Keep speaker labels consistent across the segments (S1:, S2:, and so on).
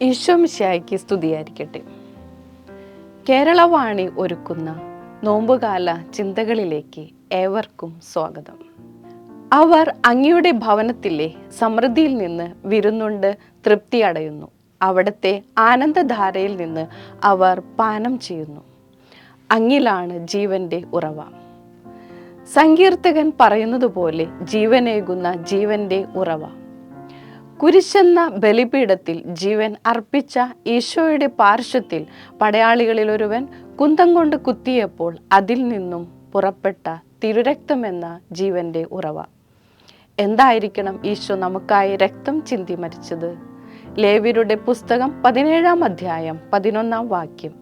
S1: ഈശോ മിശിഹായ്ക്ക് സ്തുതിയായിരിക്കട്ടെ. കേരളവാണി ഒരുക്കുന്ന നോമ്പുകാല ചിന്തകളിലേക്ക് ഏവർക്കും സ്വാഗതം. അവർ അങ്ങയുടെ ഭവനത്തിലെ സമൃദ്ധിയിൽ നിന്ന് വിരുന്നുണ്ട് തൃപ്തി അടയുന്നു. അവിടുത്തെ ആനന്ദധാരയിൽ നിന്ന് അവർ പാനം ചെയ്യുന്നു. അങ്ങിലാണ് ജീവന്റെ ഉറവ. സങ്കീർത്തകൻ പറയുന്നത് പോലെ ജീവനേകുന്ന ജീവന്റെ ഉറവ. കുരിശെന്ന ബലിപീഠത്തിൽ ജീവൻ അർപ്പിച്ച ഈശോയുടെ പാർശ്വത്തിൽ പടയാളികളിൽ ഒരുവൻ കുന്തം കൊണ്ട് കുത്തിയപ്പോൾ അതിൽ നിന്നും പുറപ്പെട്ട തിരുരക്തമെന്ന ജീവന്റെ ഉറവ. എന്തായിരിക്കണം ഈശോ നമുക്കായി രക്തം ചിന്തി മരിച്ചത്? ലേവ്യരുടെ പുസ്തകം 17-ാം അധ്യായം 11-ാം വാക്യം.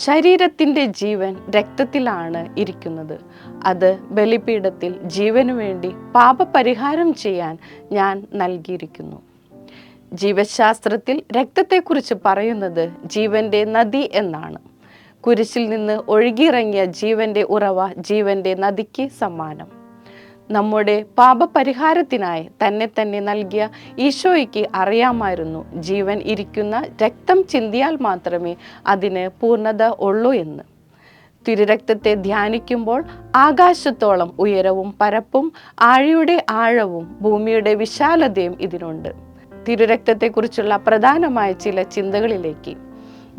S1: ശരീരത്തിൻ്റെ ജീവൻ രക്തത്തിലാണ് ഇരിക്കുന്നത്. അത് ബലിപീഠത്തിൽ ജീവനു വേണ്ടി പാപപരിഹാരം ചെയ്യാൻ ഞാൻ നൽകിയിരിക്കുന്നു. ജീവശാസ്ത്രത്തിൽ രക്തത്തെക്കുറിച്ച് പറയുന്നത് ജീവന്റെ നദി എന്നാണ്. കുരിശിൽ നിന്ന് ഒഴുകിയിറങ്ങിയ ജീവന്റെ ഉറവ ജീവന്റെ നദിക്ക് സമാനം. നമ്മുടെ പാപപരിഹാരത്തിനായി തന്നെ നൽകിയ ഈശോയ്ക്ക് അറിയാമായിരുന്നു ജീവൻ ഇരിക്കുന്ന രക്തം ചിന്തിയാൽ മാത്രമേ അതിന് പൂർണ്ണത ഉള്ളൂ എന്ന്. തിരുരക്തത്തെ ധ്യാനിക്കുമ്പോൾ ആകാശത്തോളം ഉയരവും പരപ്പും ആഴിയുടെ ആഴവും ഭൂമിയുടെ വിശാലതയും ഇതിനുണ്ട്. തിരുരക്തത്തെക്കുറിച്ചുള്ള പ്രധാനമായ ചില ചിന്തകളിലേക്ക്.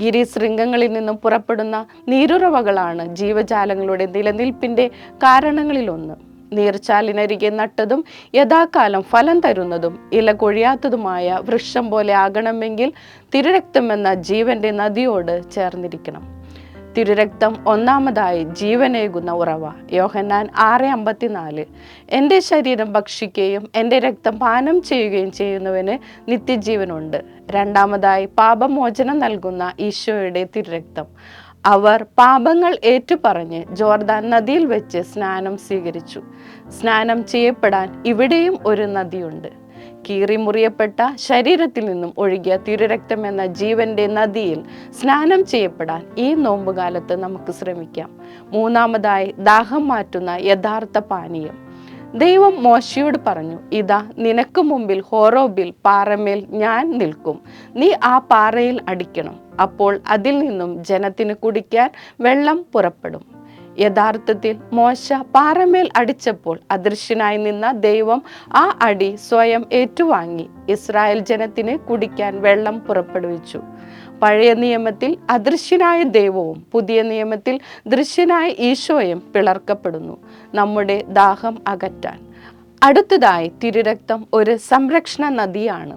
S1: ഗിരിശൃംഗങ്ങളിൽ നിന്നും പുറപ്പെടുന്ന നീരുറവകളാണ് ജീവജാലങ്ങളുടെ നിലനിൽപ്പിൻ്റെ കാരണങ്ങളിലൊന്ന്. നീർച്ചാലിനരികെ നട്ടതും യഥാകാലം ഫലം തരുന്നതും ഇല കൊഴിയാത്തതുമായ വൃക്ഷം പോലെ ആകണമെങ്കിൽ തിരുരക്തമെന്ന ജീവന്റെ നദിയോട് ചേർന്നിരിക്കണം. തിരുരക്തം ഒന്നാമതായി ജീവനേകുന്ന ഉറവ. യോഹന്നാൻ 6:54. എൻ്റെ ശരീരം ഭക്ഷിക്കുകയും എൻ്റെ രക്തം പാനം ചെയ്യുകയും ചെയ്യുന്നവന് നിത്യജീവനുണ്ട്. രണ്ടാമതായി പാപമോചനം നൽകുന്ന ഈശോയുടെ തിരുരക്തം. അവർ പാപങ്ങൾ ഏറ്റുപറഞ്ഞ് ജോർദാൻ നദിയിൽ വെച്ച് സ്നാനം സ്വീകരിച്ചു. സ്നാനം ചെയ്യപ്പെടാൻ ഇവിടെയും ഒരു നദിയുണ്ട്. കീറിമുറിയപ്പെട്ട ശരീരത്തിൽ നിന്നും ഒഴുകിയ തിരുരക്തം എന്ന ജീവന്റെ നദിയിൽ സ്നാനം ചെയ്യപ്പെടാൻ ഈ നോമ്പുകാലത്ത് നമുക്ക് ശ്രമിക്കാം. മൂന്നാമതായി ദാഹം മാറ്റുന്ന യഥാർത്ഥ പാനീയം. ദൈവം മോശയോട് പറഞ്ഞു, ഇതാ നിനക്ക് മുമ്പിൽ ഹോറോബിൽ പാറമേൽ ഞാൻ നിൽക്കും. നീ ആ പാറയിൽ അടിക്കണം. അപ്പോൾ അതിൽ നിന്നും ജനത്തിന് കുടിക്കാൻ വെള്ളം പുറപ്പെടും. യഥാർത്ഥത്തിൽ മോശ പാറമേൽ അടിച്ചപ്പോൾ അദൃശ്യനായി നിന്ന ദൈവം ആ അടി സ്വയം ഏറ്റുവാങ്ങി ഇസ്രായേൽ ജനത്തിന് കുടിക്കാൻ വെള്ളം പുറപ്പെടുവിച്ചു. പഴയ നിയമത്തിൽ അദൃശ്യനായ ദൈവവും പുതിയ നിയമത്തിൽ ദൃശ്യനായ ഈശോയും പിളർക്കപ്പെടുന്നു നമ്മുടെ ദാഹം അകറ്റാൻ. അടുത്തതായി തിരുരക്തം ഒരു സംരക്ഷണ നദിയാണ്.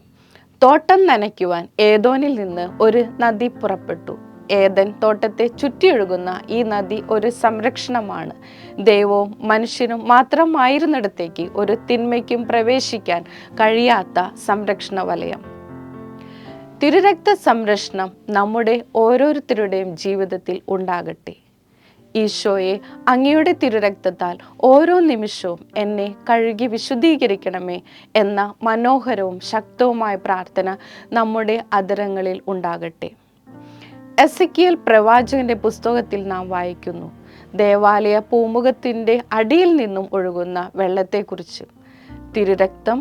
S1: തോട്ടം നനയ്ക്കുവാൻ ഏദോനിൽ നിന്ന് ഒരു നദി പുറപ്പെട്ടു. ഏദൻ തോട്ടത്തെ ചുറ്റിയൊഴുകുന്ന ഈ നദി ഒരു സംരക്ഷണമാണ്. ദൈവവും മനുഷ്യനും മാത്രമായിരുന്നിടത്തേക്ക് ഒരു തിന്മയ്ക്കും പ്രവേശിക്കാൻ കഴിയാത്ത സംരക്ഷണ വലയം. തിരുരക്ത സംരക്ഷണം നമ്മുടെ ഓരോരുത്തരുടെയും ജീവിതത്തിൽ ഉണ്ടാകട്ടെ. ഈശോയെ, അങ്ങയുടെ തിരുരക്തത്താൽ ഓരോ നിമിഷവും എന്നെ കഴുകി വിശുദ്ധീകരിക്കണമേ എന്ന മനോഹരവും ശക്തവുമായ പ്രാർത്ഥന നമ്മുടെ അധരങ്ങളിൽ ഉണ്ടാകട്ടെ. എസെക്കിയേൽ പ്രവാചകന്റെ പുസ്തകത്തിൽ നാം വായിക്കുന്നു ദേവാലയ പൂമുഖത്തിൻ്റെ അടിയിൽ നിന്നും ഒഴുകുന്ന വെള്ളത്തെക്കുറിച്ച്. തിരുരക്തം,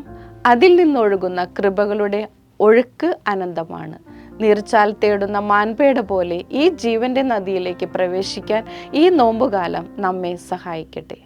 S1: അതിൽ നിന്നൊഴുകുന്ന കൃപകളുടെ ഒഴുക്ക് അനന്തമാണ്. നീർച്ചാൽ തേടുന്ന മാൻപേട പോലെ ഈ ജീവന്റെ നദിയിലേക്ക് പ്രവേശിക്കാൻ ഈ നോമ്പുകാലം നമ്മെ സഹായിക്കട്ടെ.